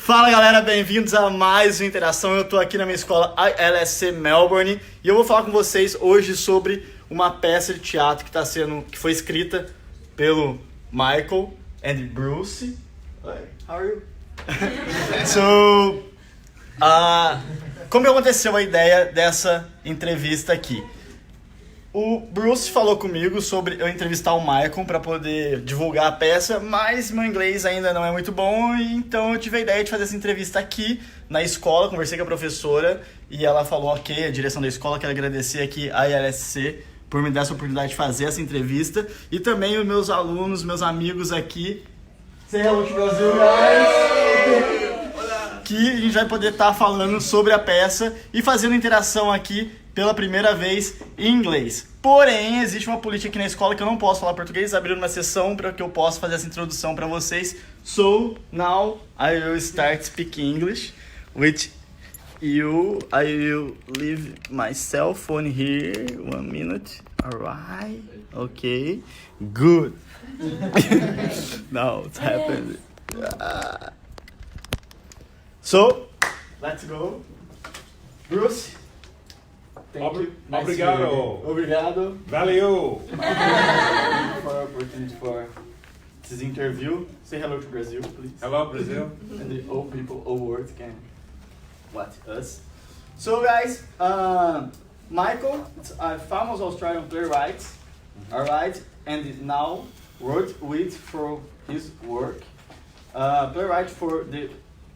Fala galera, bem-vindos a mais uma interação. Eu tô aqui na minha escola ILSC Melbourne e eu vou falar com vocês hoje sobre uma peça de teatro que foi escrita pelo Michael and Bruce. Hi, how are you? Como que aconteceu a ideia dessa entrevista aqui? O Bruce falou comigo sobre eu entrevistar o Michael para poder divulgar a peça, mas meu inglês ainda não é muito bom, e então eu tive a ideia de fazer essa entrevista aqui na escola. Conversei com a professora e ela falou ok, a direção da escola. Quero agradecer aqui a ILSC por me dar essa oportunidade de fazer essa entrevista, e também os meus alunos, meus amigos aqui. Say hello to Brazil, guys! Que a gente vai poder estar falando sobre a peça e fazendo interação aqui pela primeira vez em inglês. Porém, existe uma política aqui na escola que eu não posso falar português. Abriram uma sessão para que eu possa fazer essa introdução para vocês. So, now I will start speaking English with you. I will leave my cell phone here. 1 minute. Alright. Okay. Good. Now it's happened. So, let's go. Bruce. Thank you. Nice Obrigado. Obrigado. Valeu. For opportunity for this interview. Say hello to Brazil, please. Hello, Brazil. And the old people, old world can watch us. So guys, Michael, it's a famous Australian playwright, alright, and now worked with for his work. Playwright for the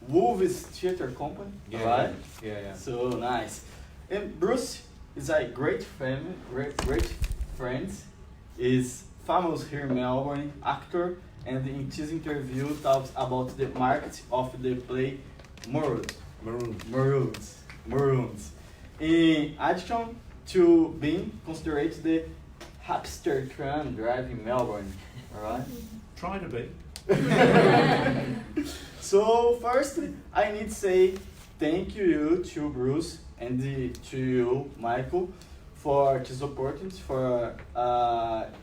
Wolves Theatre Company, right? Yeah. So nice. And Bruce is a great friend, great friend. Is famous here in Melbourne, actor, and in this interview talks about the market of the play Maroons. In addition to being considered the hipster tram drive in Melbourne, alright? Try to be. So firstly, I need to say thank you to Bruce and to you, Michael, for this opportunity, for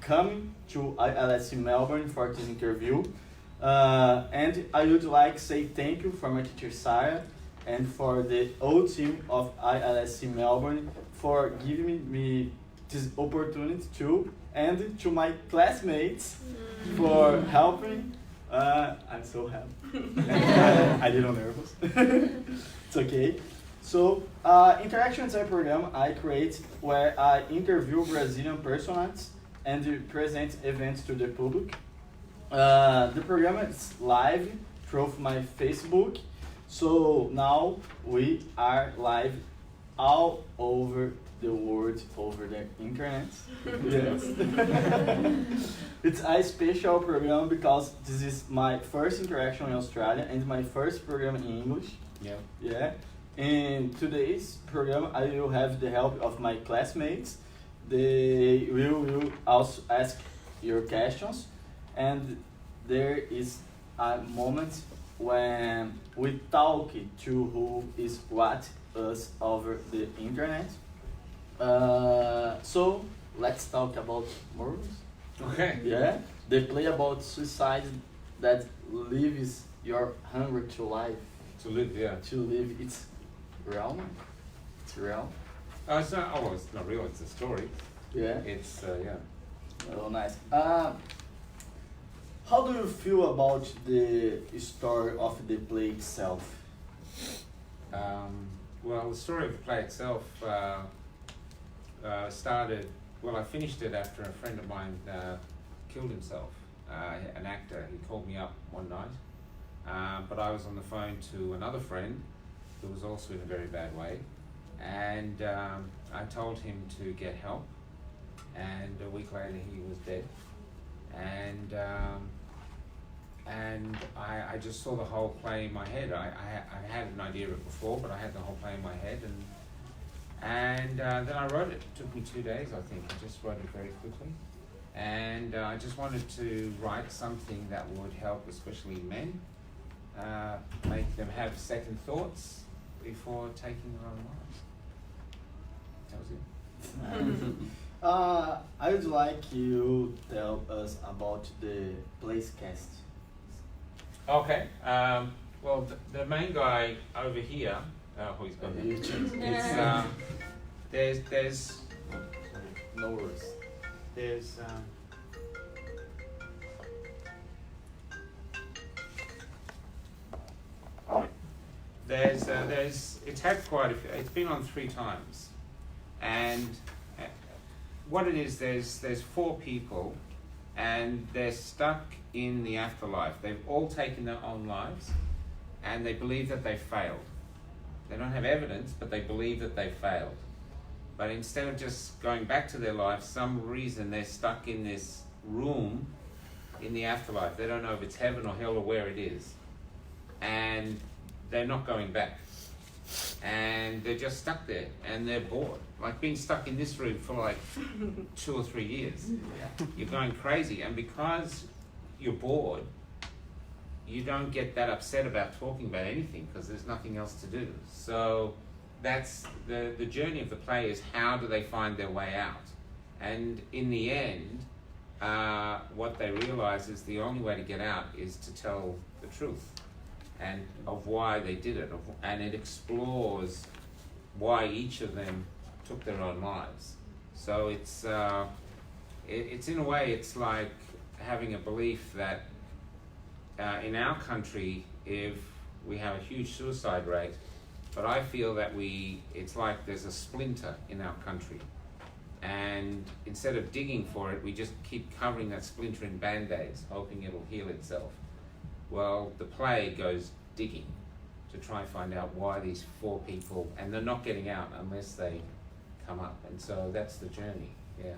coming to ILSC Melbourne for this interview. And I would like to say thank you for my teacher Sarah and for the whole team of ILSC Melbourne for giving me this opportunity too, and to my classmates for helping. I'm so happy. I didn't nervous. It's okay. So, Interaction is a program I create where I interview Brazilian personalities and present events to the public. The program is live through my Facebook. So now we are live all over the world, over the internet. Yes. It's a special program because this is my first interaction in Australia and my first program in English. Yeah. In today's program, I will have the help of my classmates. They will also ask your questions, and there is a moment when we talk to who is what us over the internet. So let's talk about Morals. Okay. Yeah, they play about suicide that lives your hunger to life. To live, yeah. To live, it's real. It's real. It's not. Oh, it's not real. It's a story. Yeah. It's yeah. Oh, nice. How do you feel about the story of the play itself? Well, the story of the play itself started. Well, I finished it after a friend of mine killed himself. An actor. He called me up one night, but I was on the phone to another friend who was also in a very bad way, and I told him to get help. And a week later, he was dead. And I just saw the whole play in my head. I had an idea of it before, but I had the whole play in my head, and then I wrote it. It took me 2 days, I think. I just wrote it very quickly, and I just wanted to write something that would help, especially men, make them have second thoughts before taking their own lives. That was it. I would like you to tell us about the play's cast. Okay. Well, the main guy over here, he's got You choose. it's, there's, No worries. there's, it's had quite a few, it's been on 3 times. And what it is, there's 4 people and they're stuck in the afterlife. They've all taken their own lives and they believe that they failed. They don't have evidence, but they believe that they failed. But instead of just going back to their life, some reason they're stuck in this room in the afterlife. They don't know if it's heaven or hell or where it is. And they're not going back. And they're just stuck there and they're bored. Like being stuck in this room for like 2 or 3 years. You're going crazy. And because you're bored, you don't get that upset about talking about anything because there's nothing else to do. So that's the journey of the play, is how do they find their way out? And in the end, what they realize is the only way to get out is to tell the truth and of why they did it, and it explores why each of them took their own lives. So it's in a way, it's like having a belief that in our country, if we have a huge suicide rate, but I feel that it's like there's a splinter in our country, and instead of digging for it, we just keep covering that splinter in band-aids, hoping it'll heal itself. Well, the play goes digging to try and find out why these 4 people, and they're not getting out unless they come up, and so that's the journey. Yeah,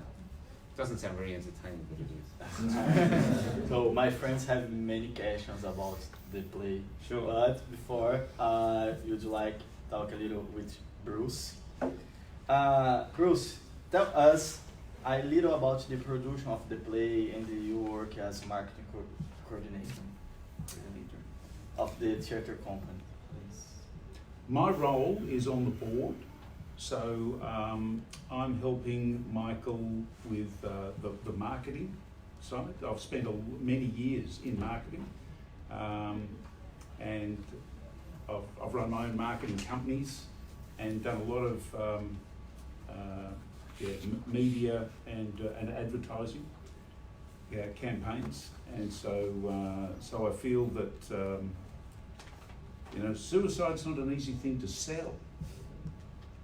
doesn't sound very entertaining, but it is. So my friends have many questions about the play. Sure. But before, you'd like talk a little with Bruce. Bruce, tell us a little about the production of the play and your work as marketing coordinator of the theater company. Please. My role is on the board, so I'm helping Michael with the marketing side. I've spent many years in marketing, and I've run my own marketing companies and done a lot of media and advertising campaigns, and so I feel that suicide's not an easy thing to sell.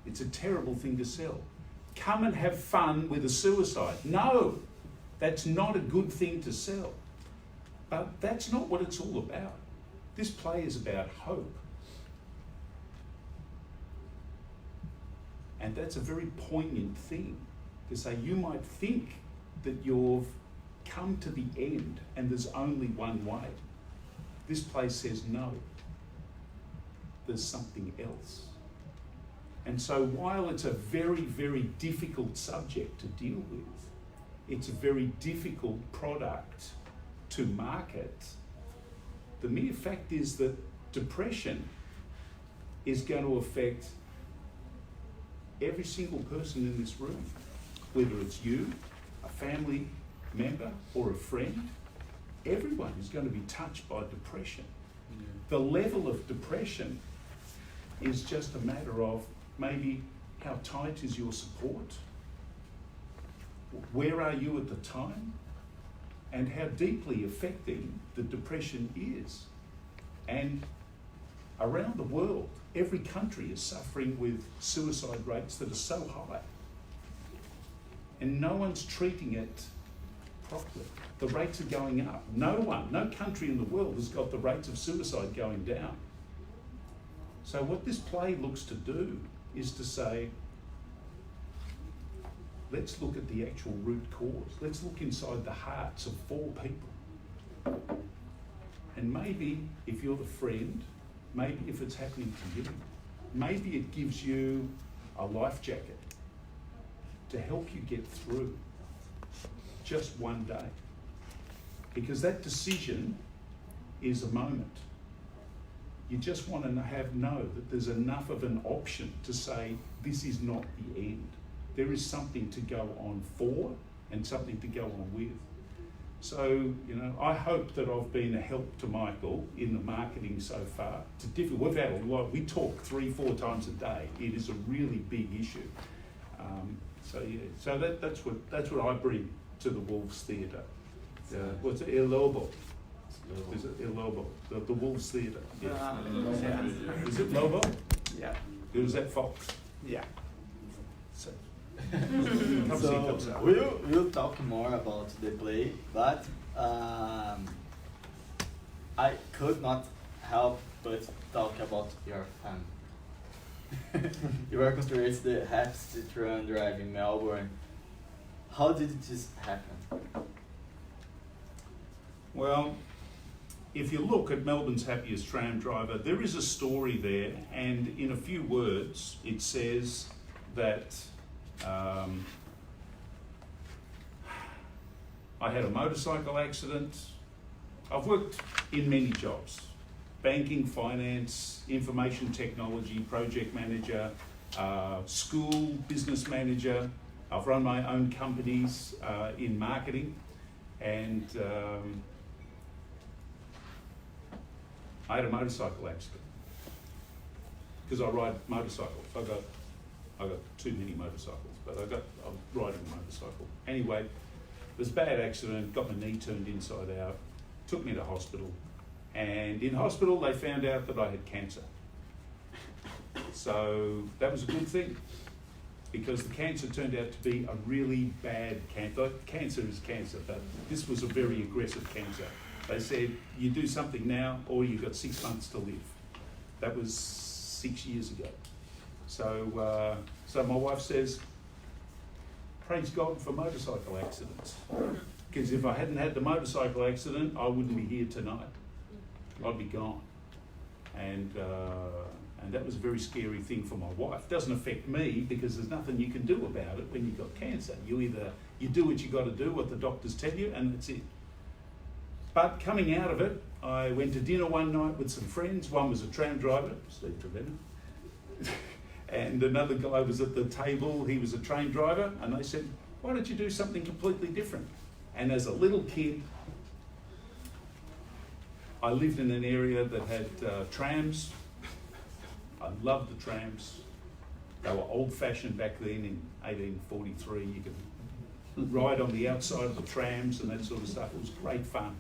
It's a terrible thing to sell. Come and have fun with a suicide. No, that's not a good thing to sell. But that's not what it's all about. This play is about hope. And that's a very poignant thing to say. You might think that you've come to the end and there's only one way. This play says no. There's something else. And so while it's a very, very difficult subject to deal with, it's a very difficult product to market, the mere fact is that depression is going to affect every single person in this room, whether it's you, a family member, or a friend. Everyone is going to be touched by depression. Yeah. The level of depression is just a matter of maybe how tight is your support, where are you at the time, and how deeply affecting the depression is. And around the world, every country is suffering with suicide rates that are so high. And no one's treating it properly. The rates are going up. No country in the world has got the rates of suicide going down. So what this play looks to do is to say, let's look at the actual root cause. Let's look inside the hearts of 4 people. And maybe if you're the friend, maybe if it's happening to you, maybe it gives you a life jacket to help you get through just one day. Because that decision is a moment. You just want to know that there's enough of an option to say, this is not the end. There is something to go on for and something to go on with. So, you know, I hope that I've been a help to Michael in the marketing so far. We've had a lot, we talk 3-4 times a day. It is a really big issue. So that's what I bring to the Wolves Theatre. What's it? El Lobo. Is it El Lobo? The Wolves Theatre. Yeah. Is it Lobo? Yeah. Who's that fox? Yeah. So, So we'll talk more about the play, but I could not help but talk about your family. You are considered the happiest tram driver in Melbourne. How did this happen? well, if you look at Melbourne's happiest tram driver, there is a story there, and in a few words, it says that I had a motorcycle accident. I've worked in many jobs: banking, finance, information technology, project manager, school business manager. I've run my own companies in marketing, and I had a motorcycle accident because I ride motorcycles. I got too many motorcycles, but I'm riding a motorcycle. Anyway, it was a bad accident, got my knee turned inside out, took me to hospital, and in hospital they found out that I had cancer. So that was a good thing, because the cancer turned out to be a really bad cancer. Cancer is cancer, but this was a very aggressive cancer. They said, you do something now or you've got 6 months to live. That was 6 years ago. So, so my wife says, praise God for motorcycle accidents. Because if I hadn't had the motorcycle accident, I wouldn't be here tonight. I'd be gone. And that was a very scary thing for my wife. It doesn't affect me because there's nothing you can do about it when you've got cancer. You do what you got to do, what the doctors tell you, and that's it. But coming out of it, I went to dinner one night with some friends. One was a tram driver, Steve Trevena, and another guy was at the table. He was a train driver, and they said, why don't you do something completely different? And as a little kid, I lived in an area that had trams. I loved the trams. They were old-fashioned back then in 1843. You could ride on the outside of the trams and that sort of stuff. It was great fun.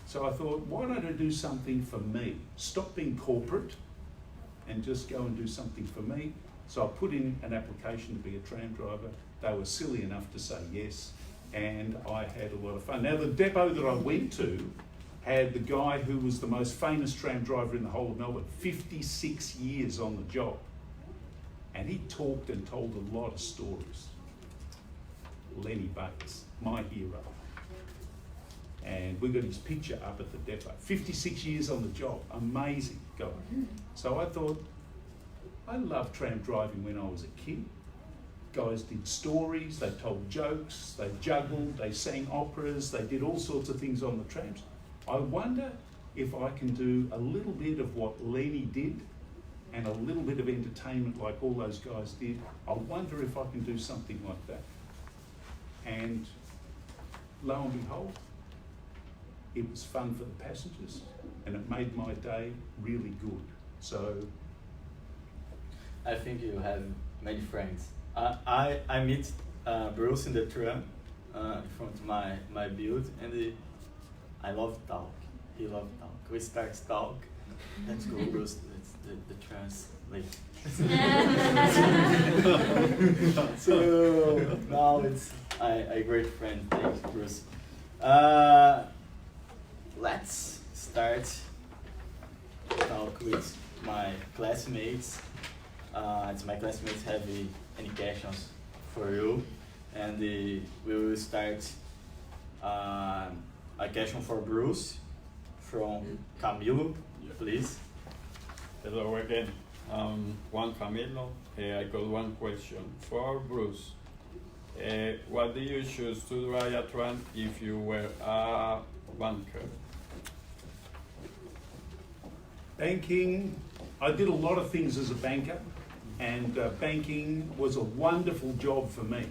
So I thought, why don't I do something for me? Stop being corporate and just go and do something for me. So I put in an application to be a tram driver. They were silly enough to say yes, and I had a lot of fun. Now, the depot that I went to had the guy who was the most famous tram driver in the whole of Melbourne, 56 years on the job. And he talked and told a lot of stories. Lenny Bates, my hero. And we got his picture up at the depot. 56 years on the job, amazing guy. So I thought, I loved tram driving when I was a kid. Guys did stories, they told jokes, they juggled, they sang operas, they did all sorts of things on the trams. I wonder if I can do a little bit of what Lenny did and a little bit of entertainment like all those guys did. I wonder if I can do something like that. And lo and behold, it was fun for the passengers and it made my day really good. So I think you have many friends. I meet Bruce in the tram in front of my build, and I love talk. He loves talk. We start to talk. Let's go, Bruce. The translate. So now it's a great friend. Thanks, Bruce. Let's start talk with my classmates. As my classmates have any questions for you, and we will start a question for Bruce from Camilo, please. Hello again. Juan Camilo. I got one question for Bruce. What do you choose to drive a tram if you were a banker? banking, I did a lot of things as a banker, and banking was a wonderful job for me.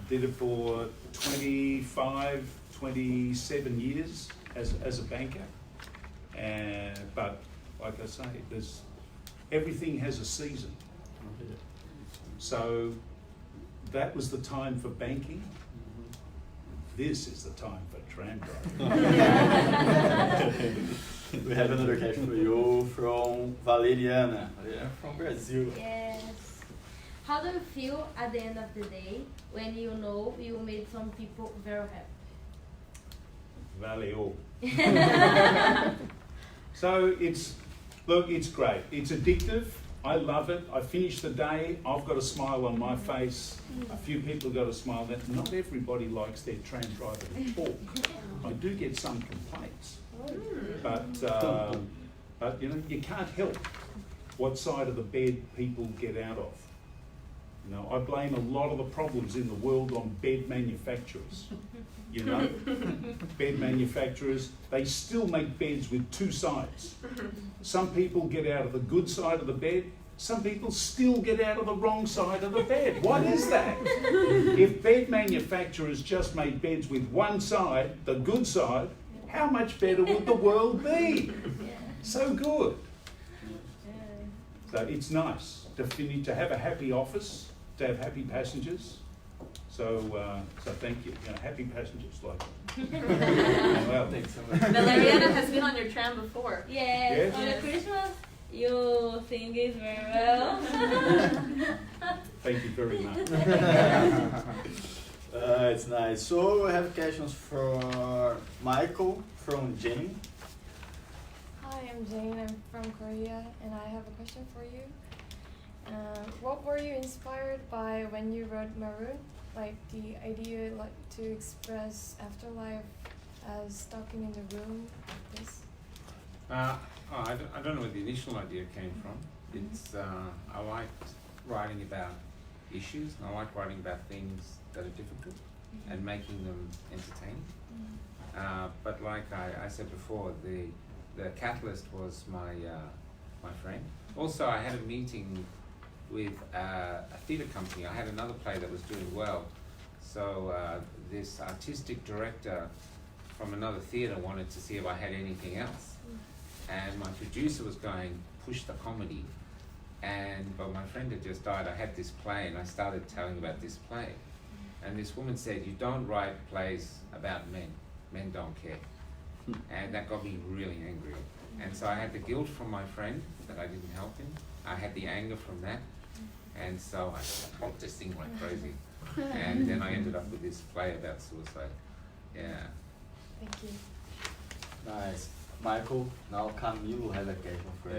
Did it for 25, 27 years as a banker. But like I say, everything has a season. So that was the time for banking. This is the time for tram driving. We have another question for you from Valeriana. Valeriana from Brazil. Yes. How do you feel at the end of the day when you know you made some people very happy? Valeu. So it's great. It's addictive. I love it. I finish the day, I've got a smile on my face. A few people got a smile. Not everybody likes their tram driver to talk. I do get some complaints. But you know, you can't help what side of the bed people get out of. You know, I blame a lot of the problems in the world on bed manufacturers. You know, bed manufacturers, they still make beds with two sides. Some people get out of the good side of the bed, some people still get out of the wrong side of the bed. What is that? If bed manufacturers just made beds with one side, the good side, how much better would the world be? So good. So it's nice to have a happy office, to have happy passengers. So thank you. You know, happy passengers like. Well, thanks so much. Valeriana has been on your tram before. Yes, Yes. on the Christmas you sing it very well. Thank you very much. It's nice. So we have questions for Michael from Jane. Hi, I'm Jane. I'm from Korea, and I have a question for you. What were you inspired by when you wrote Maroon? Like the idea, like to express afterlife as talking in the room. This. I don't know where the initial idea came from. It's I liked writing about issues, and I like writing about things that are difficult and making them entertaining. But like I said before, the catalyst was my friend. Also, I had a meeting with a theatre company. I had another play that was doing well. So this artistic director from another theatre wanted to see if I had anything else. And my producer was going, push the comedy. But my friend had just died. I had this play and I started telling about this play. And this woman said, you don't write plays about men. Men don't care. And that got me really angry. And so I had the guilt from my friend that I didn't help him. I had the anger from that. And so I wrote this thing like crazy. And then I ended up with this play about suicide. Yeah. Thank you. Nice. Michael, now Camilo has a question for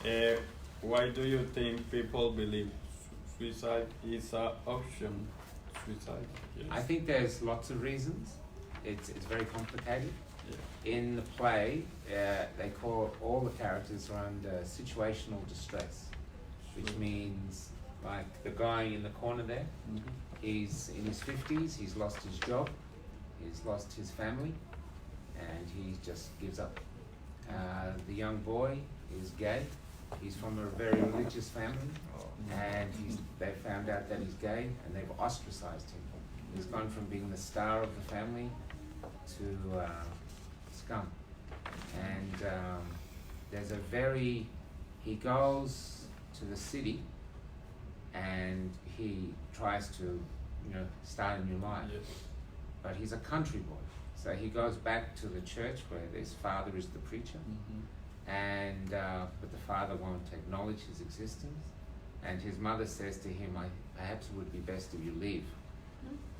you. Why do you think people believe suicide is an option? Suicide. Yes. I think there's lots of reasons. It's very complicated. Yeah. In the play, they call all the characters are under situational distress, which means like the guy in the corner there, he's in his 50s, he's lost his job, he's lost his family, and he just gives up. The young boy is gay, he's from a very religious family, and they found out that he's gay and they've ostracized him. He's gone from being the star of the family to scum. And he goes to the city and he tries to, start a new life. Yes. But he's a country boy. So he goes back to the church where his father is the preacher. But the father won't acknowledge his existence. And his mother says to him, perhaps it would be best if you leave.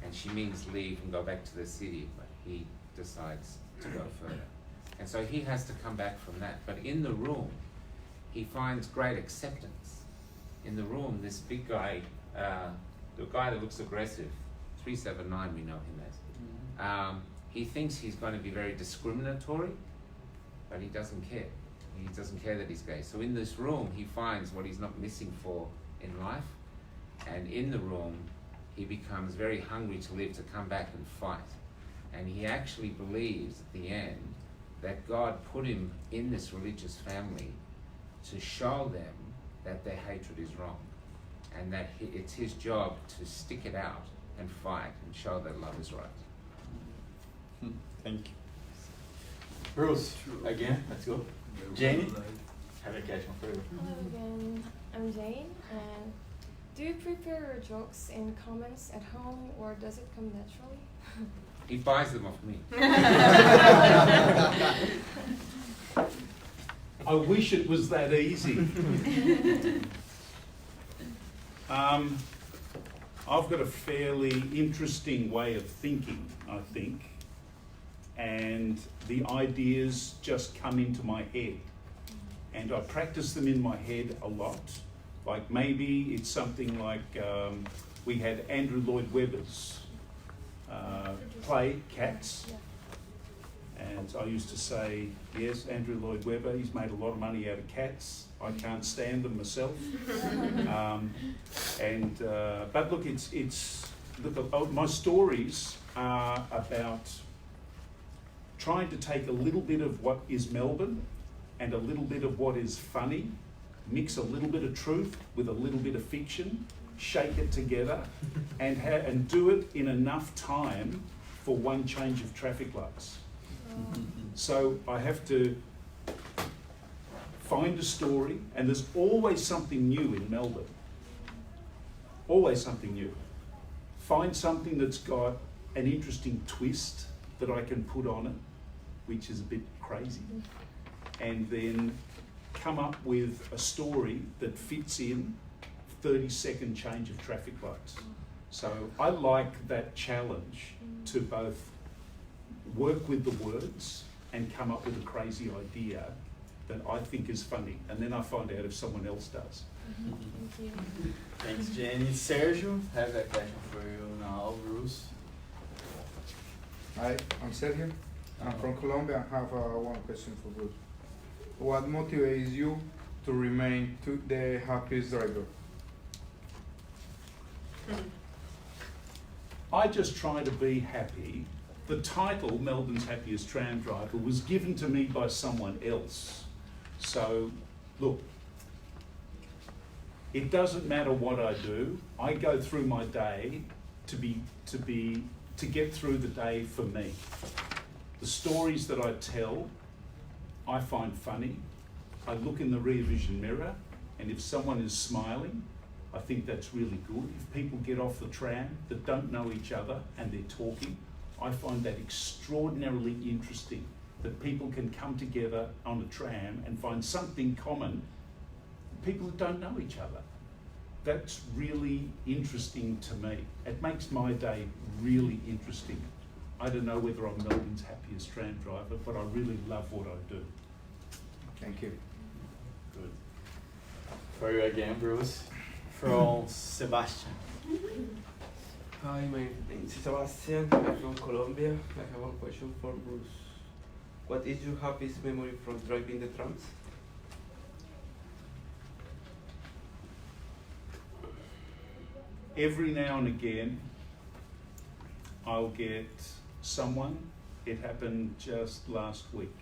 And she means leave and go back to the city, but he decides to go further. And so he has to come back from that. But in the room, he finds great acceptance. In the room, this big guy, the guy that looks aggressive, 379 we know him as, he thinks he's going to be very discriminatory, but he doesn't care. He doesn't care that he's gay. So in this room, he finds what he's not missing for in life. And in the room, he becomes very hungry to live, to come back and fight. And he actually believes at the end that God put him in this religious family to show them that their hatred is wrong. and that it's his job to stick it out and fight and show that love is right. Thank you. Bruce, again, let's go. Janie, have a question for you. Hello again, I'm Jane, and do you prepare your jokes in comments at home, or does it come naturally? He buys them off me. I wish it was that easy. I've got a fairly interesting way of thinking, I think, and the ideas just come into my head. And I practice them in my head a lot. Like maybe it's something like we had Andrew Lloyd Webber's play, Cats. And I used to say, yes, Andrew Lloyd Webber, he's made a lot of money out of cats. I can't stand them myself. But look, my stories are about trying to take a little bit of what is Melbourne and a little bit of what is funny, mix a little bit of truth with a little bit of fiction, shake it together, and do it in enough time for one change of traffic lights. So I have to find a story, and there's always something new in Melbourne. Always something new. Find something that's got an interesting twist that I can put on it, which is a bit crazy, and then come up with a story that fits in 30-second change of traffic lights. So I like that challenge to both work with the words and come up with a crazy idea that I think is funny, and then I find out if someone else does. Thank you. Thanks, Jenny. Sergio, have a question for you now, Bruce. Hi, I'm Sergio. I'm from Colombia. I have one question for Bruce. What motivates you to remain the happiest driver? I just try to be happy. The title, Melbourne's Happiest Tram Driver, was given to me by someone else. So, look, it doesn't matter what I do. I go through my day to get through the day for me. The stories that I tell, I find funny. I look in the rear vision mirror, and if someone is smiling, I think that's really good. If people get off the tram that don't know each other and they're talking, I find that extraordinarily interesting, that people can come together on a tram and find something common, people that don't know each other. That's really interesting to me. It makes my day really interesting. I don't know whether I'm Melbourne's happiest tram driver, but I really love what I do. Thank you. Good. For you again, Bruce. From Sebastian. Hi, my name is Sebastian. I'm from Colombia. I have one question for Bruce. What is your happiest memory from driving the trams? Every now and again, I'll get someone, it happened just last week,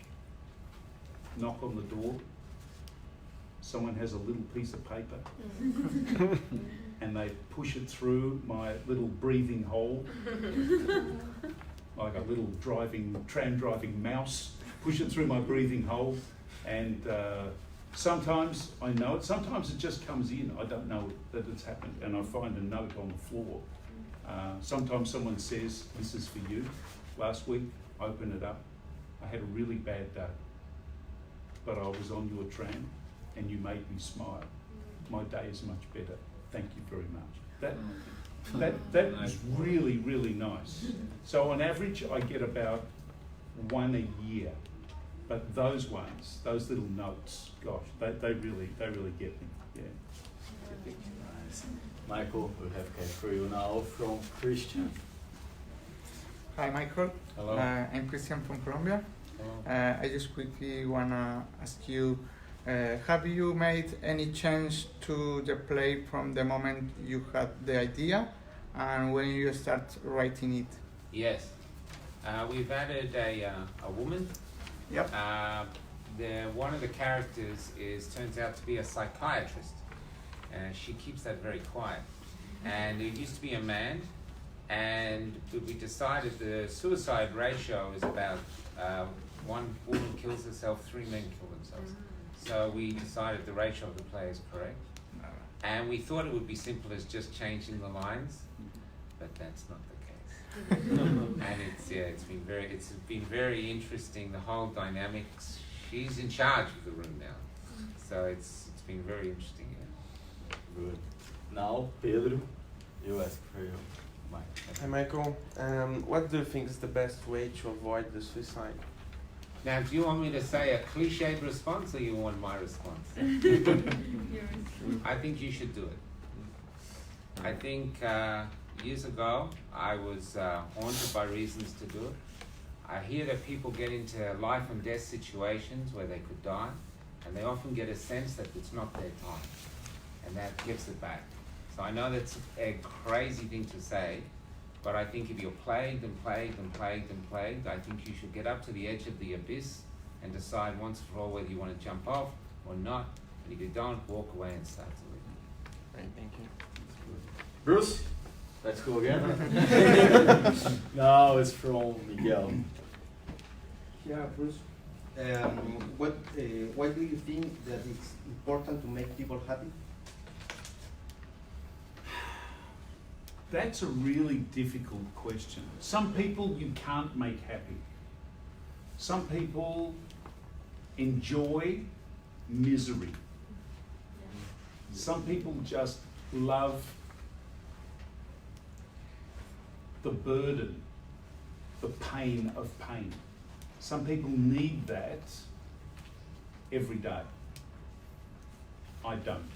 knock on the door, someone has a little piece of paper and they push it through my little breathing hole, like a little tram driving mouse, push it through my breathing hole, and sometimes I know it, sometimes it just comes in, I don't know that it's happened, and I find a note on the floor. Sometimes someone says, this is for you. Last week, I open it up, I had a really bad day, but I was on your tram and you made me smile. My day is much better. Thank you very much. That was really, really nice. So on average, I get about one a year. But those ones, those little notes, gosh, they really get me. Yeah. Nice. Michael, we have a for you now from Christian. Hi, Michael. Hello. I'm Christian from Colombia. Hello. I just quickly want to ask you, have you made any change to the play from the moment you had the idea and when you start writing it? Yes. We've added a woman. Yep. One of the characters turns out to be a psychiatrist, she keeps that very quiet. And it used to be a man, and we decided the suicide ratio is about one woman kills herself, 3 men kill themselves. So we decided the ratio of the play is correct. And we thought it would be simple as just changing the lines, but that's not the case. And it's been very interesting, the whole dynamics. She's in charge of the room now, so it's been very interesting. Yeah. Good. Now, Pedro, you ask for your mic. Hi Michael, what do you think is the best way to avoid the suicide? Now, do you want me to say a cliched response, or you want my response? I think you should do it. I think years ago, I was haunted by reasons to do it. I hear that people get into life and death situations where they could die, and they often get a sense that it's not their time, and that gives it back. So I know that's a crazy thing to say, but I think if you're plagued and plagued and plagued and plagued, I think you should get up to the edge of the abyss and decide once for all whether you want to jump off or not. And if you don't, walk away and start to live. Right, thank you. Bruce, let's go again. Now it's from Miguel. Yeah, Bruce. Why do you think that it's important to make people happy? That's a really difficult question. Some people you can't make happy. Some people enjoy misery. Some people just love the burden, the pain of pain. Some people need that every day. I don't.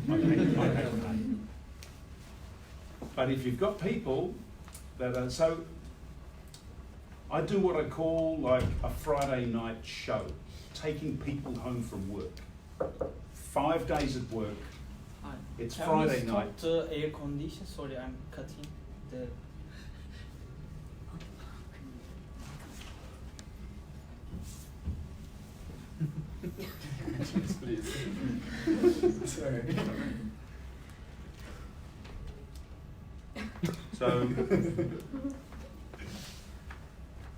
I hate pain. But if you've got people that are, so I do what I call like a Friday night show, taking people home from work. 5 days at work, it's Friday night. The air condition, sorry, I'm cutting the... Please. Sorry. So,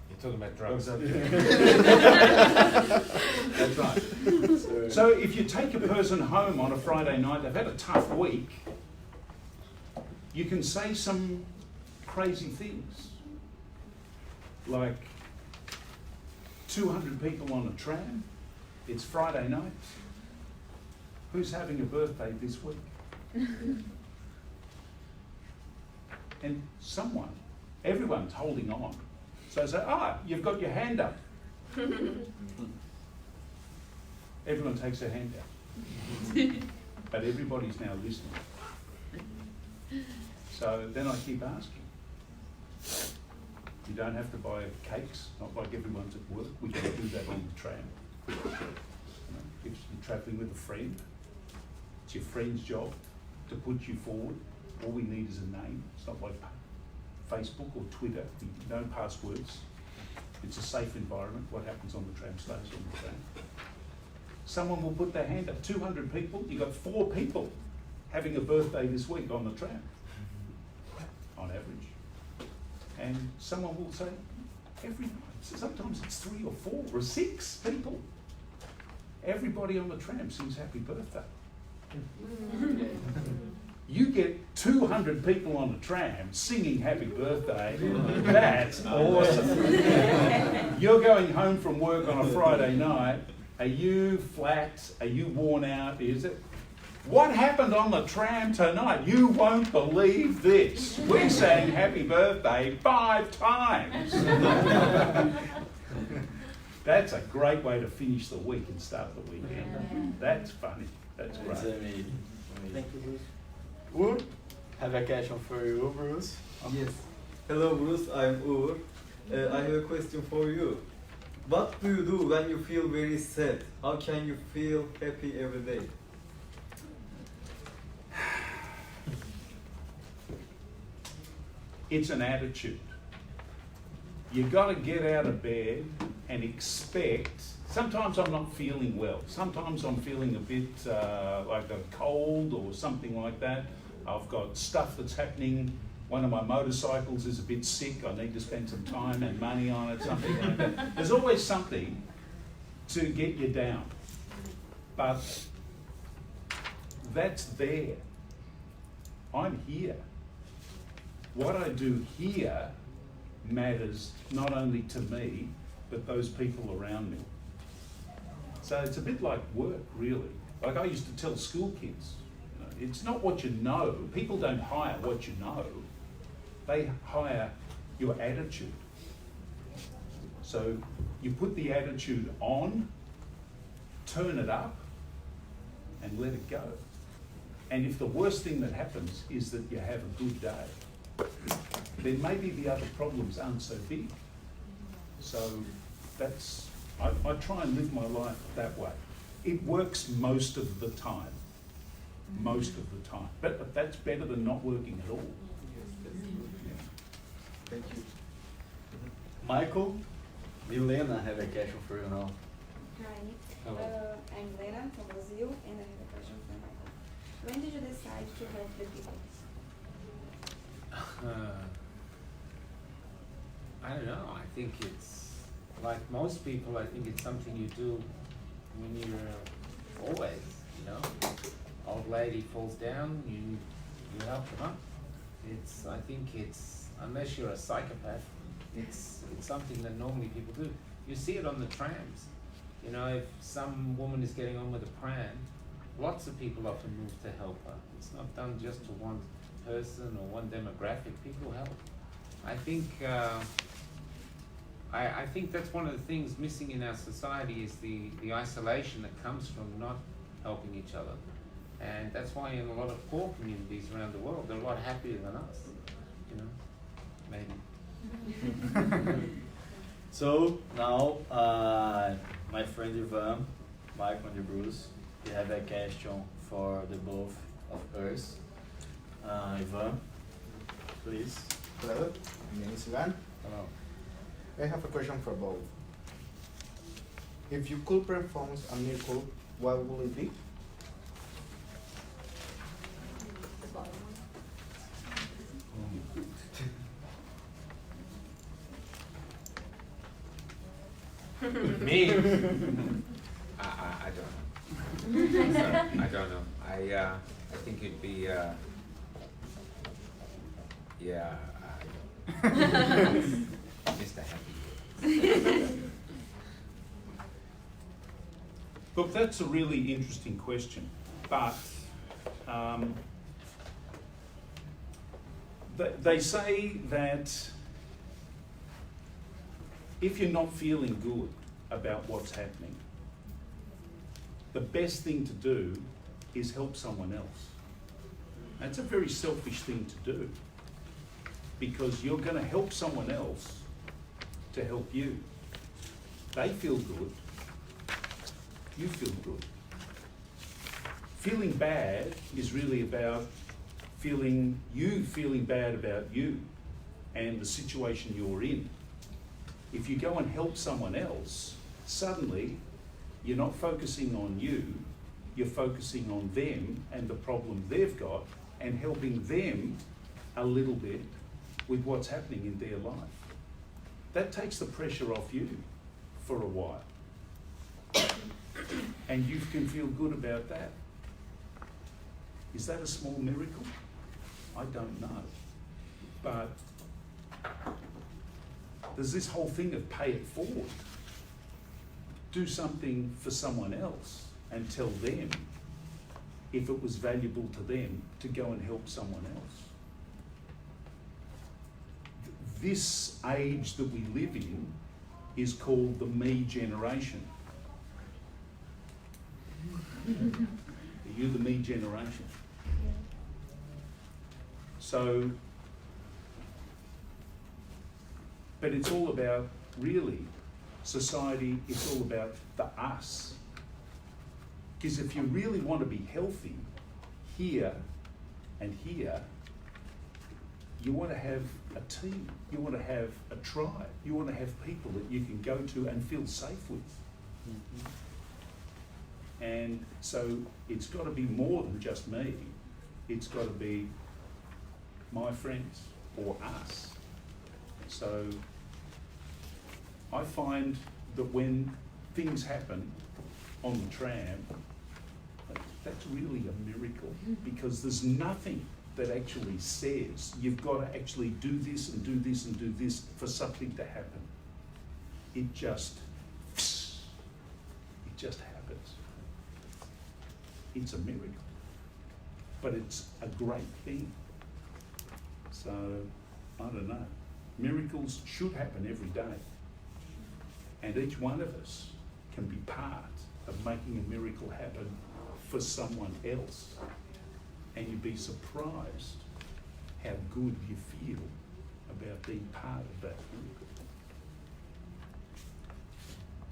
You're talking about drugs. That's right. So if you take a person home on a Friday night, they've had a tough week, you can say some crazy things. Like 200 people on a tram, it's Friday night. Who's having a birthday this week? And someone, everyone's holding on. So I say, you've got your hand up. Everyone takes their hand out. But everybody's now listening. So then I keep asking. You don't have to buy cakes, not like everyone's at work. We can do that on the tram. If you're travelling with a friend, it's your friend's job to put you forward. All we need is a name. It's not like Facebook or Twitter. No passwords. It's a safe environment. What happens on the tram stays on the tram. Someone will put their hand up. 200 people. You've got 4 people having a birthday this week on the tram, on average. And someone will say, every night. Sometimes it's 3 or 4 or 6 people. Everybody on the tram sings happy birthday. You get 200 people on a tram singing happy birthday. That's awesome. You're going home from work on a Friday night. Are you flat? Are you worn out? Is it? What happened on the tram tonight? You won't believe this. We sang happy birthday 5 times. That's a great way to finish the week and start the weekend. That's funny. That's great. That's amazing. Thank you, Bruce. Ur, have a question for you, Bruce. Yes. Hello, Bruce. I'm Ur. I have a question for you. What do you do when you feel very sad? How can you feel happy every day? It's an attitude. You got to get out of bed and expect Sometimes I'm not feeling well. Sometimes I'm feeling a bit like a cold or something like that. I've got stuff that's happening. One of my motorcycles is a bit sick. I need to spend some time and money on it, something like that. There's always something to get you down. But that's there. I'm here. What I do here matters not only to me, but those people around me. So it's a bit like work, really. Like I used to tell school kids, you know, it's not what you know. People don't hire what you know. They hire your attitude. So you put the attitude on, turn it up, and let it go. And if the worst thing that happens is that you have a good day, then maybe the other problems aren't so big. So that's, I try and live my life that way. It works most of the time. Most of the time. But that's better than not working at all. Thank you. Michael, Milena have a question for you now. Hi, Hello. I'm Lena from Brazil, and I have a question for Michael. When did you decide to help the people? I don't know. I think it's like most people. I think it's something you do when you're always, you know. Old lady falls down, you help them up. I think it's, unless you're a psychopath, it's something that normally people do. You see it on the trams. You know, if some woman is getting on with a pram, lots of people often move to help her. It's not done just to one person or one demographic. People help. I think I think that's one of the things missing in our society is the isolation that comes from not helping each other. And that's why in a lot of poor communities around the world, they're a lot happier than us, you know, maybe. So now, my friend Ivan, Michael and Bruce, we have a question for the both of us. Ivan, please. Hello, my name is Ivan. Hello. I have a question for both. If you could perform a miracle, what would it be? The bottom one. Me? I don't know. I don't know. I think it'd be yeah. Mr. Happy. Look, that's a really interesting question, but they say that if you're not feeling good about what's happening, the best thing to do is help someone else. That's a very selfish thing to do, because you're going to help someone else to help you. They feel good, you feel good. Feeling bad is really about feeling bad about you and the situation you're in. If you go and help someone else, suddenly you're not focusing on you, you're focusing on them and the problem they've got and helping them a little bit with what's happening in their life. That takes the pressure off you for a while. And you can feel good about that. Is that a small miracle? I don't know. But there's this whole thing of pay it forward. Do something for someone else and tell them if it was valuable to them to go and help someone else. This age that we live in is called the me generation. Are you the me generation? Yeah. So, but it's all about, really, society, it's all about the us. Because if you really want to be healthy here and here, you want to have a team, you want to have a tribe, you want to have people that you can go to and feel safe with. And so it's got to be more than just me. It's got to be my friends or us. So I find that when things happen on the tram, that's really a miracle, because there's nothing that actually says you've got to actually do this and do this and do this for something to happen. It just happens. It's a miracle, but it's a great thing. So, I don't know. Miracles should happen every day. And each one of us can be part of making a miracle happen for someone else. And you'd be surprised how good you feel about being part of that miracle.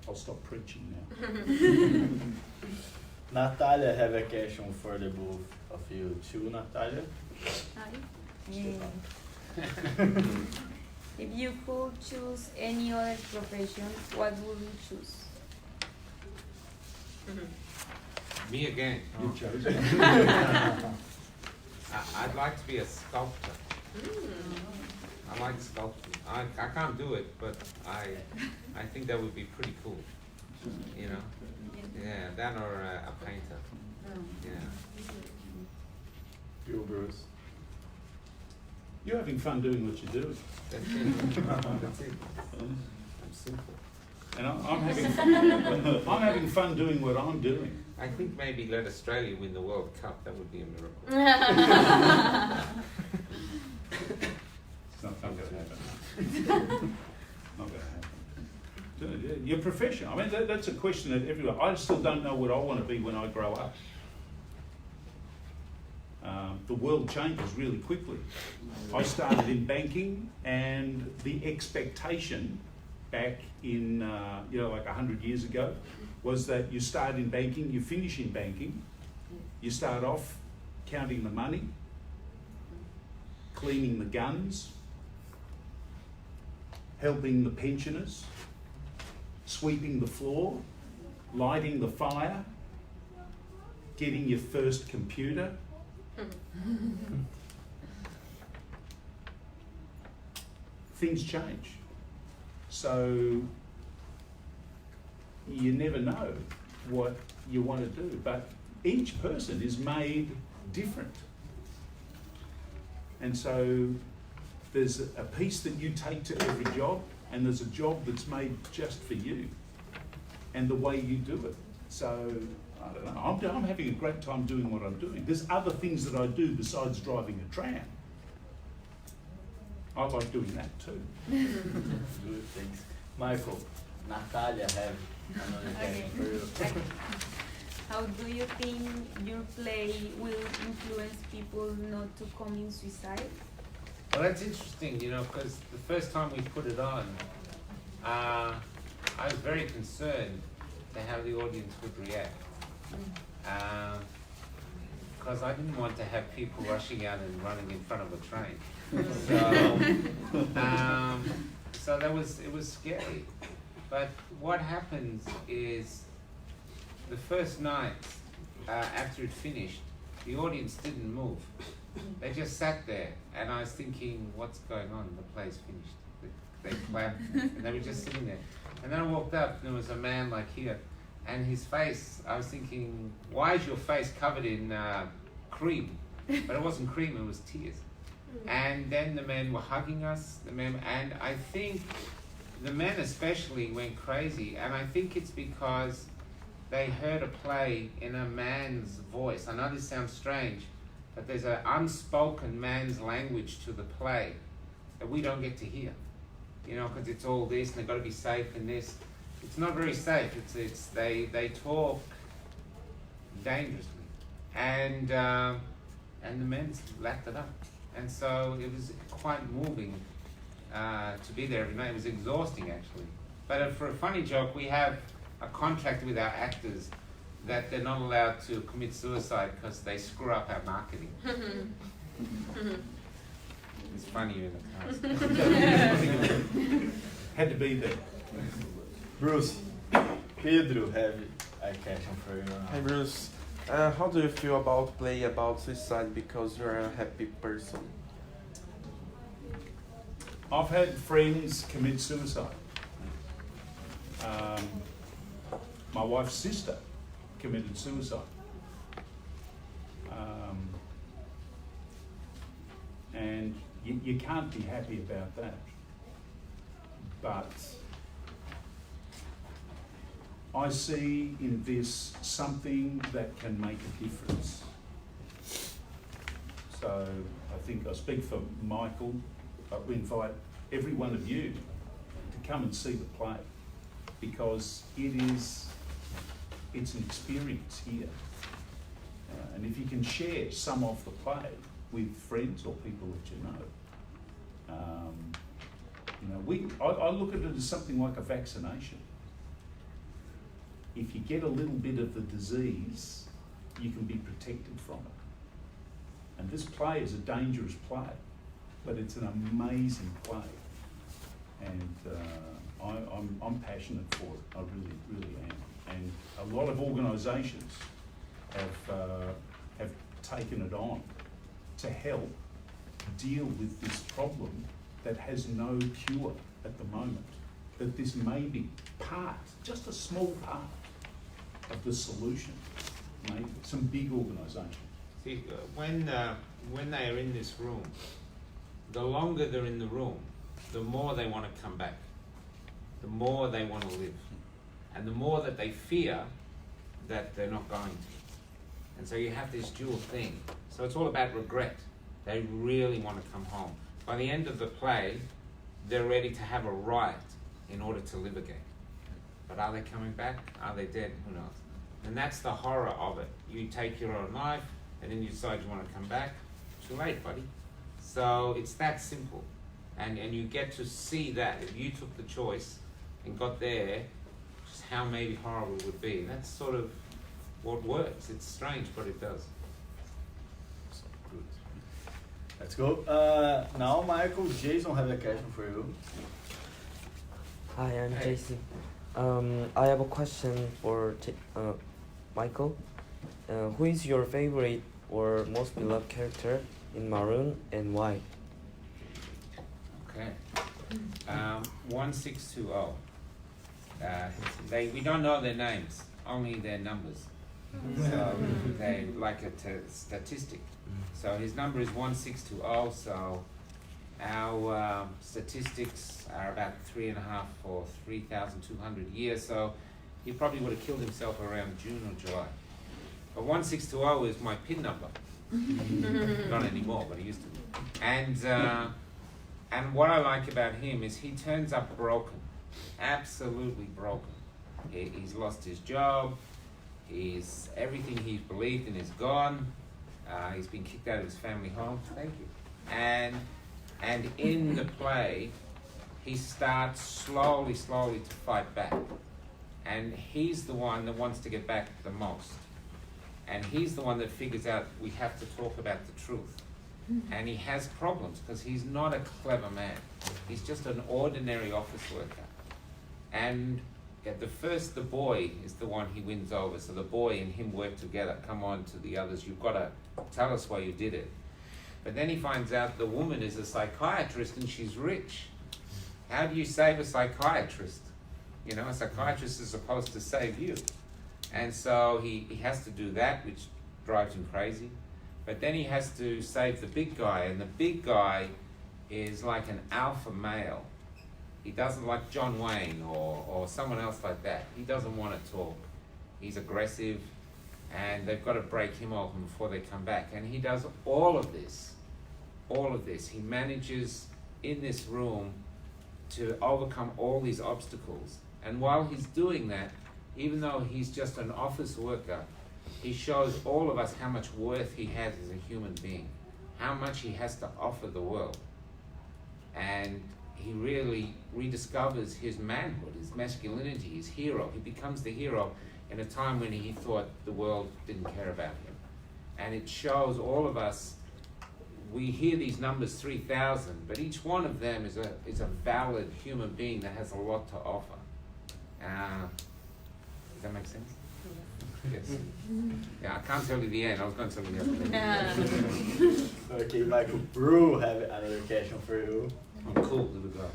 I'll stop preaching now. Natalia, have a question for the both of you too, Natalia. Hi. If you could choose any other profession, what would you choose? Me again. You chose it. I'd like to be a sculptor. I like sculpting. I can't do it, but I think that would be pretty cool. You know? Yeah, that or a painter. Yeah. You, Bruce. You're having fun doing what you're doing. That's it. That's it. I'm simple. And I'm having fun doing what I'm doing. I think maybe let Australia win the World Cup. That would be a miracle. It's not going to happen. Not going to happen. Your profession. I mean, that's a question that everyone. I still don't know what I want to be when I grow up. The world changes really quickly. I started in banking, and the expectation back in, like 100 years ago, was that you start in banking, you finish in banking, you start off counting the money, cleaning the guns, helping the pensioners, sweeping the floor, lighting the fire, getting your first computer. Things change. So you never know what you want to do, but each person is made different. And so there's a piece that you take to every job, and there's a job that's made just for you and the way you do it. So I don't know, I'm having a great time doing what I'm doing. There's other things that I do besides driving a tram. I like doing that too. Good, thanks. Michael, Natalia have another question for you. How do you think your play will influence people not to commit suicide? Well, that's interesting, you know, because the first time we put it on, I was very concerned to how the audience would react. Because I didn't want to have people rushing out and running in front of a train. So it was scary. But what happens is, the first night after it finished, the audience didn't move. They just sat there, and I was thinking, what's going on? The play's finished. They clapped, and they were just sitting there. And then I walked up, and there was a man like here, and his face, I was thinking, why is your face covered in cream? But it wasn't cream, it was tears. And then the men were hugging us, and I think the men especially went crazy, and I think it's because they heard a play in a man's voice. I know this sounds strange, but there's an unspoken man's language to the play that we don't get to hear. You know, because it's all this, and they've got to be safe in this. It's not very safe. They talk dangerously, and the men lapped it up, and so it was quite moving to be there every night. It was exhausting actually, but for a funny joke, we have a contract with our actors that they're not allowed to commit suicide because they screw up our marketing. It's funnier in the cast. Had to be there. Bruce, Pedro have a question for you Hi now. Bruce, how do you feel about play about suicide because you're a happy person? I've had friends commit suicide. My wife's sister committed suicide. And you can't be happy about that. But I see in this something that can make a difference. So I think I speak for Michael. I invite every one of you to come and see the play, because it's an experience here. And if you can share some of the play with friends or people that you know, I look at it as something like a vaccination. If you get a little bit of the disease, you can be protected from it. And this play is a dangerous play, but it's an amazing play. And I'm passionate for it. I really, really am. And a lot of organisations have taken it on to help deal with this problem that has no cure at the moment. That this may be part, just a small part of the solution. Maybe some big organisation. See, when they are in this room, the longer they're in the room, the more they want to come back, the more they want to live, and the more that they fear that they're not going to. And so you have this dual thing. So it's all about regret. They really want to come home. By the end of the play, they're ready to have a riot in order to live again. But are they coming back? Are they dead? Who knows? And that's the horror of it. You take your own life, and then you decide you want to come back. Too late, buddy. So it's that simple. And you get to see that if you took the choice and got there, just how maybe horrible it would be. That's sort of what works. It's strange, but it does. Let's go. Now, Michael, Jason have a question for you. Hi, I'm Hey. Jason. I have a question for Michael. Who is your favorite or most beloved character in Maroon, and why? Okay. 1620. We don't know their names, only their numbers. So they like a statistic. So his number is 1620. So our statistics are about 3.5 or 3,200 years. So he probably would have killed himself around June or July. But 1620 is my PIN number. Not anymore, but he used to be. And what I like about him is he turns up broken, absolutely broken. He's lost his job. Everything he's believed in is gone. He's been kicked out of his family home. Thank you. And in the play, he starts slowly to fight back. And he's the one that wants to get back the most. And he's the one that figures out we have to talk about the truth. And he has problems because he's not a clever man. He's just an ordinary office worker. And the boy is the one he wins over. So the boy and him work together. Come on to the others. You've got to tell us why you did it. But then he finds out the woman is a psychiatrist and she's rich. How do you save a psychiatrist? You know, a psychiatrist is supposed to save you. And so he has to do that, which drives him crazy. But then he has to save the big guy, and the big guy is like an alpha male. He doesn't like John Wayne or someone else like that. He doesn't want to talk. He's aggressive, and they've got to break him open before they come back. And he does all of this. He manages in this room to overcome all these obstacles. And while he's doing that, even though he's just an office worker, he shows all of us how much worth he has as a human being, how much he has to offer the world. And he really rediscovers his manhood, his masculinity, his hero. He becomes the hero in a time when he thought the world didn't care about him. And it shows all of us, we hear these numbers 3,000, but each one of them is a valid human being that has a lot to offer. that make sense? Yes. Yeah, I can't tell you the end. I was going to tell you the end. Okay, Michael. Bru have another question for you. I'm cool, little girl.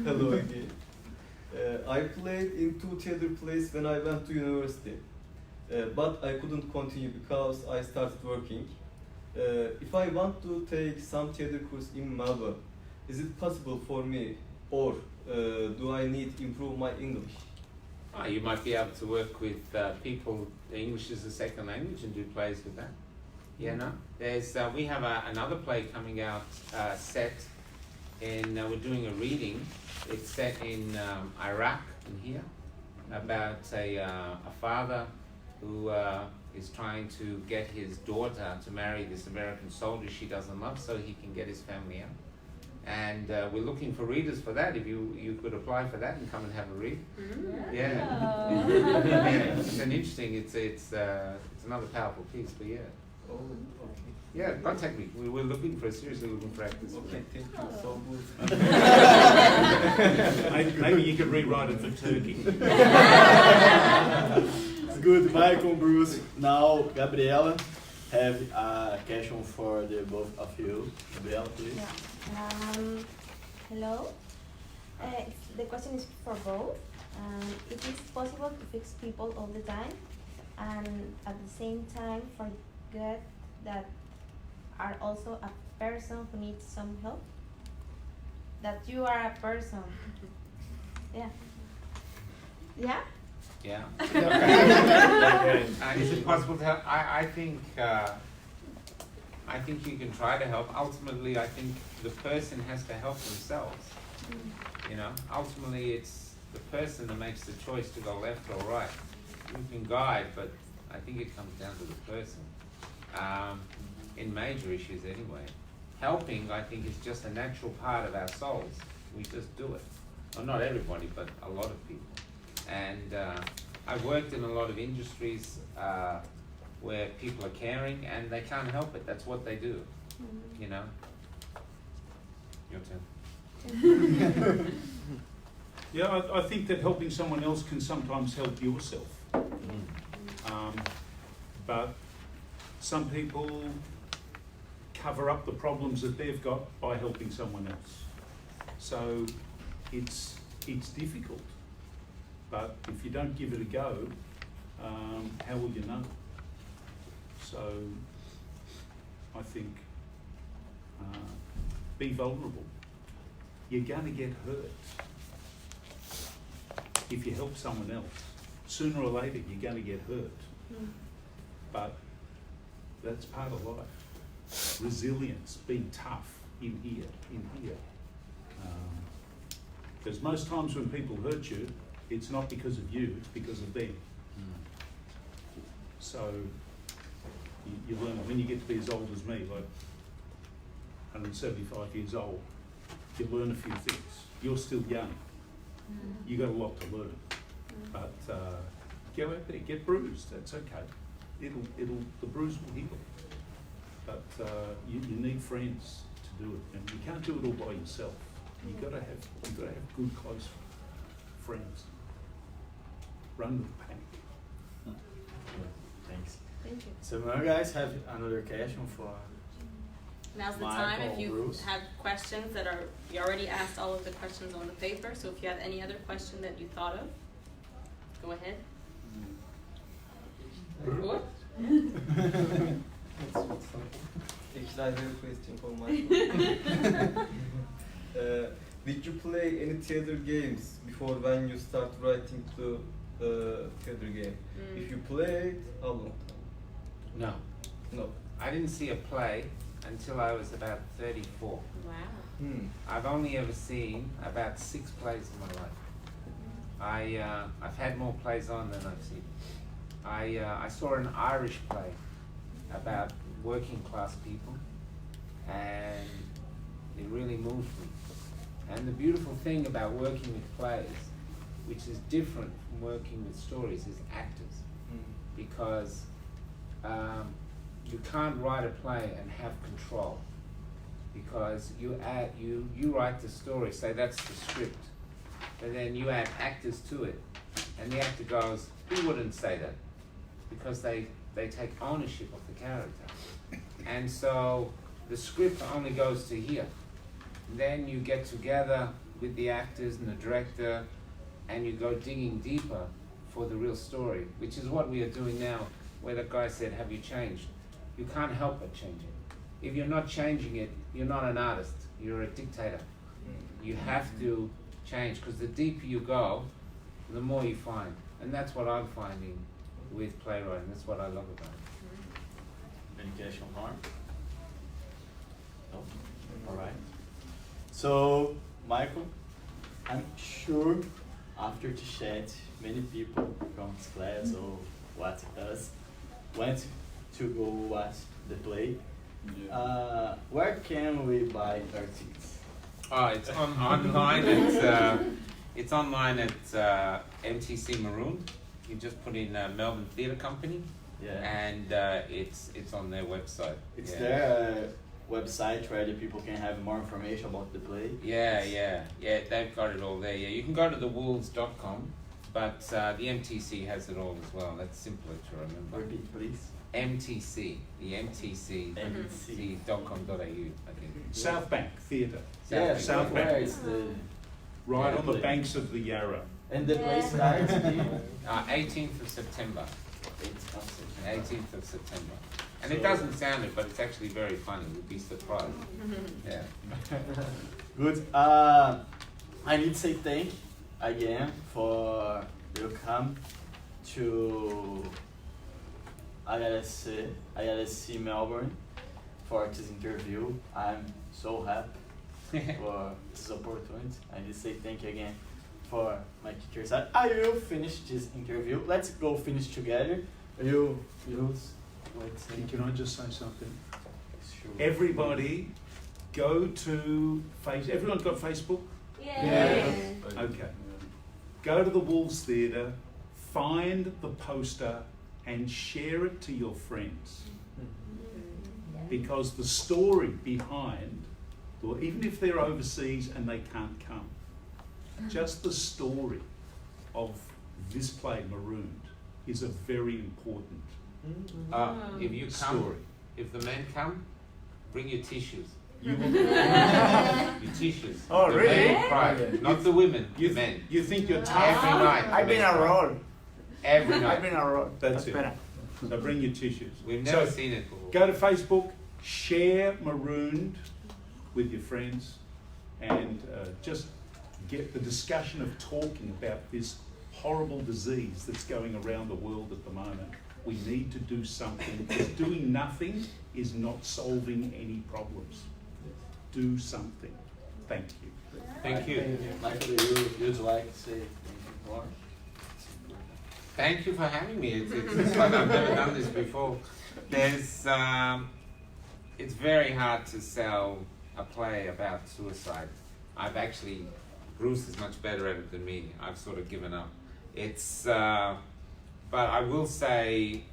Hello again. I played in 2 theater plays when I went to university, but I couldn't continue because I started working. If I want to take some theater course in Melbourne, is it possible for me, or do I need to improve my English? You might be able to work with people, English is a second language, and do plays with that. Yeah, no? There's, we have another play coming out set in, we're doing a reading. It's set in Iraq, in here, about a father who is trying to get his daughter to marry this American soldier she doesn't love so he can get his family out. And we're looking for readers for that. If you could apply for that and come and have a read. Yeah. Yeah. It's an interesting. It's another powerful piece. But yeah. Oh, okay. Yeah, contact me. We're looking for seriously looking for actors. Okay, thank you so much. Maybe you could rewrite it for Turkey. It's good, Michael, Bruce. Now, Gabriela have a question for the both of you. Gabriela, please. Yeah. Hello. The question is for both. It is possible to fix people all the time and at the same time forget that are also a person who needs some help? That you are a person. Yeah. Yeah? Yeah. Is it possible to help? I think you can try to help. Ultimately, I think the person has to help themselves. You know, ultimately it's the person that makes the choice to go left or right. You can guide, but I think it comes down to the person. In major issues anyway. Helping, I think, is just a natural part of our souls. We just do it. Well, not everybody, but a lot of people. And I've worked in a lot of industries where people are caring and they can't help it. That's what they do. You know? Your turn. Yeah, I think that helping someone else can sometimes help yourself. But some people cover up the problems that they've got by helping someone else. So it's difficult. But if you don't give it a go, how will you know? So I think be vulnerable. You're going to get hurt if you help someone else. Sooner or later, you're going to get hurt. But that's part of life. Resilience, being tough in here. Because most times when people hurt you, it's not because of you, it's because of them. So you learn when you get to be as old as me, like 175 years old, you learn a few things. You're still young. You got a lot to learn. But go out there, get bruised, that's okay. The bruise will heal. But you need friends to do it, and you can't do it all by yourself. You got to have good close friends. Run with the panic. Thanks. Thank you. So now, guys, have another question for. Now's the Michael, time if you Bruce. have questions that are, you already asked all of the questions on the paper, so if you have any other question that you thought of, go ahead. What? Actually, I have a question for Michael. Did you play any theater games before when you start writing the theater game? If you played, how long? No. No. I didn't see a play until I was about 34. Wow. I've only ever seen about 6 plays in my life. I've had more plays on than I've seen. I saw an Irish play about working class people, and it really moved me. And the beautiful thing about working with plays, which is different from working with stories, is actors. Because you can't write a play and have control, because you write the story, say that's the script, but then you add actors to it, and the actor goes, we wouldn't say that because they take ownership of the character. And so the script only goes to here. Then you get together with the actors and the director and you go digging deeper for the real story, which is what we are doing now, where the guy said, have you changed? You can't help but change it. If you're not changing it, you're not an artist, you're a dictator. You have to change, because the deeper you go, the more you find. And that's what I'm finding with playwriting, that's what I love about it. Any question, Harm? No? Alright. So, Michael, I'm sure after the chat, many people from this class or watch us went to go watch the play. Where can we buy our tickets? Oh, it's online. It's online at MTC Maroon. You just put in Melbourne Theatre Company, and it's on their website. It's their website where the people can have more information about the play. Yeah, they've got it all there. Yeah, you can go to thewolves.com, but the MTC has it all as well. That's simpler to remember. Repeat, please. MTC, the MTC.com.au, I think. South Bank Theatre. South Bank. Bank. Right on the banks of the Yarra. And the play starts 18th of September. 18th of September. And it doesn't sound it, but it's actually very funny. You'd be surprised. Yeah. Good. I need to say thank again for you come to ILSC Melbourne for this interview. I'm so happy for this opportunity. I need to say thank you again for my teachers. I will finish this interview. Let's go finish together. Can I just say something? Sure. Everybody go to Facebook. Everyone got Facebook? Yeah. Okay. Go to the Wolves Theatre, find the poster and share it to your friends. Because the story behind, or even if they're overseas and they can't come, just the story of this play, Marooned, is a very important If you come, story. if the men come, bring your tissues. You will your tissues. Oh, the really? Men cry. Not the women, You the men. You think you're tough? Every night. the I've been men a cry. role. Every night. I've been a role. That's it. better. So bring your tissues. We've never So seen it before. go to Facebook, share Marooned with your friends, and just get the discussion of talking about this horrible disease that's going around the world at the moment. We need to do something, because doing nothing is not solving any problems. Do something. Thank you. Thank you. Michael, you'd like to say anything more? Thank you for having me. It's fun. I've never done this before. There's, it's very hard to sell a play about suicide. Bruce is much better at it than me. I've sort of given up. But I will say,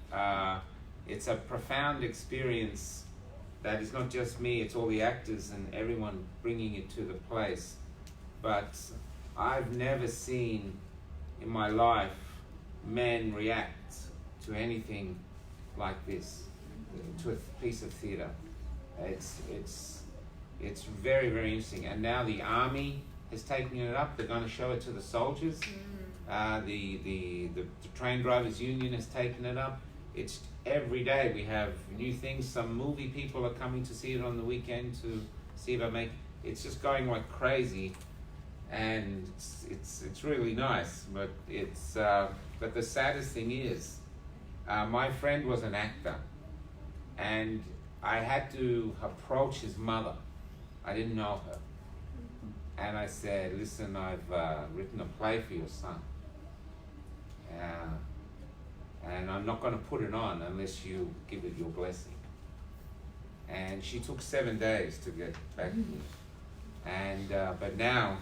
it's a profound experience that is not just me, it's all the actors and everyone bringing it to the place. But I've never seen in my life men react to anything like this, to a piece of theatre. It's very, very interesting. And now the army has taken it up. They're going to show it to the soldiers. The train drivers union has taken it up. It's every day we have new things. Some movie people are coming to see it on the weekend to see if I make. It's just going like crazy, and it's really nice. But but the saddest thing is, my friend was an actor, and I had to approach his mother. I didn't know her, and I said, "Listen, I've written a play for your son, and I'm not going to put it on unless you give it your blessing." And she took 7 days to get back to me, and but now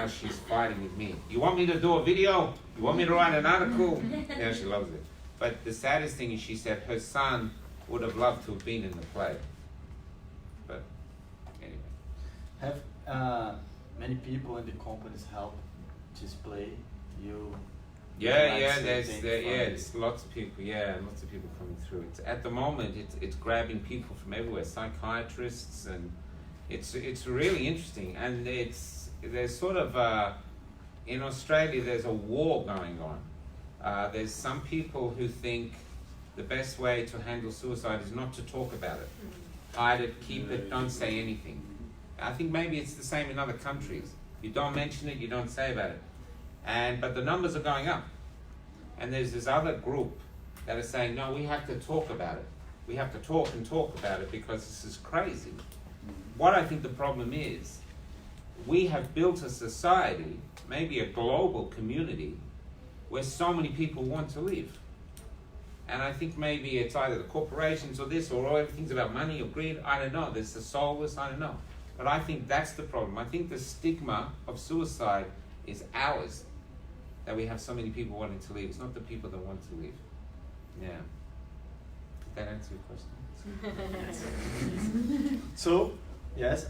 she's fighting with me. You want me to do a video? You want me to write an article? Now she loves it. But the saddest thing is, she said her son would have loved to have been in the play. But anyway. Have many people in the companies help this play? It's lots of people. Yeah, lots of people coming through. It's at the moment. It's grabbing people from everywhere, psychiatrists, and it's really interesting. And there's sort of in Australia there's a war going on. There's some people who think the best way to handle suicide is not to talk about it. Hide it, keep it, don't say anything. I think maybe it's the same in other countries. You don't mention it, you don't say about it. But the numbers are going up. And there's this other group that are saying, no, we have to talk about it. We have to talk about it because this is crazy. What I think the problem is, we have built a society, maybe a global community, where so many people want to live. And I think maybe it's either the corporations or this, or everything's about money or greed, I don't know. There's the soulless, I don't know. But I think that's the problem. I think the stigma of suicide is ours, that we have so many people wanting to leave. It's not the people that want to leave. Yeah. Did that answer your question? So, yes,